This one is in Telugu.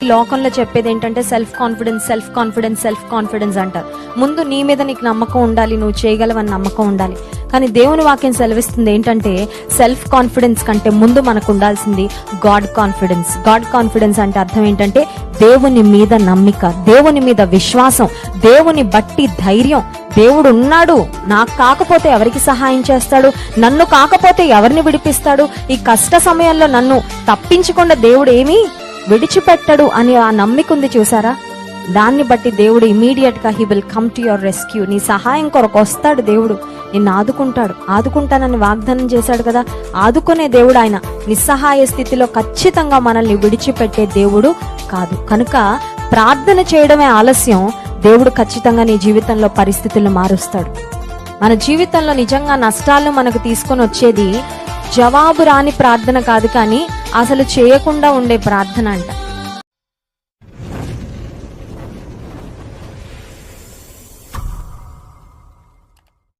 లోకంలో చెప్పేది ఏంటంటే self confidence self confidence self confidence అంటారు. ముందు నీ మీద నీకు నమ్మకం ఉండాలి, నువ్వు చేయగలవని నమ్మకం ఉండాలి. కానీ దేవుని వాక్యం సెలవిస్తుంది ఏంటంటే సెల్ఫ్ కాన్ఫిడెన్స్ కంటే ముందు మనకు ఉండాల్సింది గాడ్ కాన్ఫిడెన్స్. గాడ్ కాన్ఫిడెన్స్ అంటే అర్థం ఏంటంటే దేవుని మీద నమ్మిక, దేవుని మీద విశ్వాసం, దేవుని బట్టి ధైర్యం. దేవుడు ఉన్నాడు, నాకు కాకపోతే ఎవరికి సహాయం చేస్తాడు, నన్ను కాకపోతే ఎవరిని విడిపిస్తాడు, ఈ కష్ట సమయంలో నన్ను తప్పించకుండా దేవుడు ఏమీ విడిచిపెట్టడు అని ఆ నమ్మిక ఉంది చూసారా. దాన్ని బట్టి దేవుడు ఇమీడియట్ గా he will come to your rescue. నీ సహాయం కొరకు వస్తాడు దేవుడు, నిన్ను ఆదుకుంటాడు. ఆదుకుంటానని వాగ్దానం చేశాడు కదా, ఆదుకునే దేవుడు ఆయన. నిస్సహాయ స్థితిలో ఖచ్చితంగా మనల్ని విడిచిపెట్టే దేవుడు కాదు. కనుక ప్రార్థన చేయడమే ఆలస్యం, దేవుడు ఖచ్చితంగా నీ జీవితంలో పరిస్థితులను మారుస్తాడు. మన జీవితంలో నిజంగా నష్టాలను మనకు తీసుకొని వచ్చేది జవాబు రాని ప్రార్థన కాదు, కానీ అసలు చేయకుండా ఉండే ప్రార్థన అంట.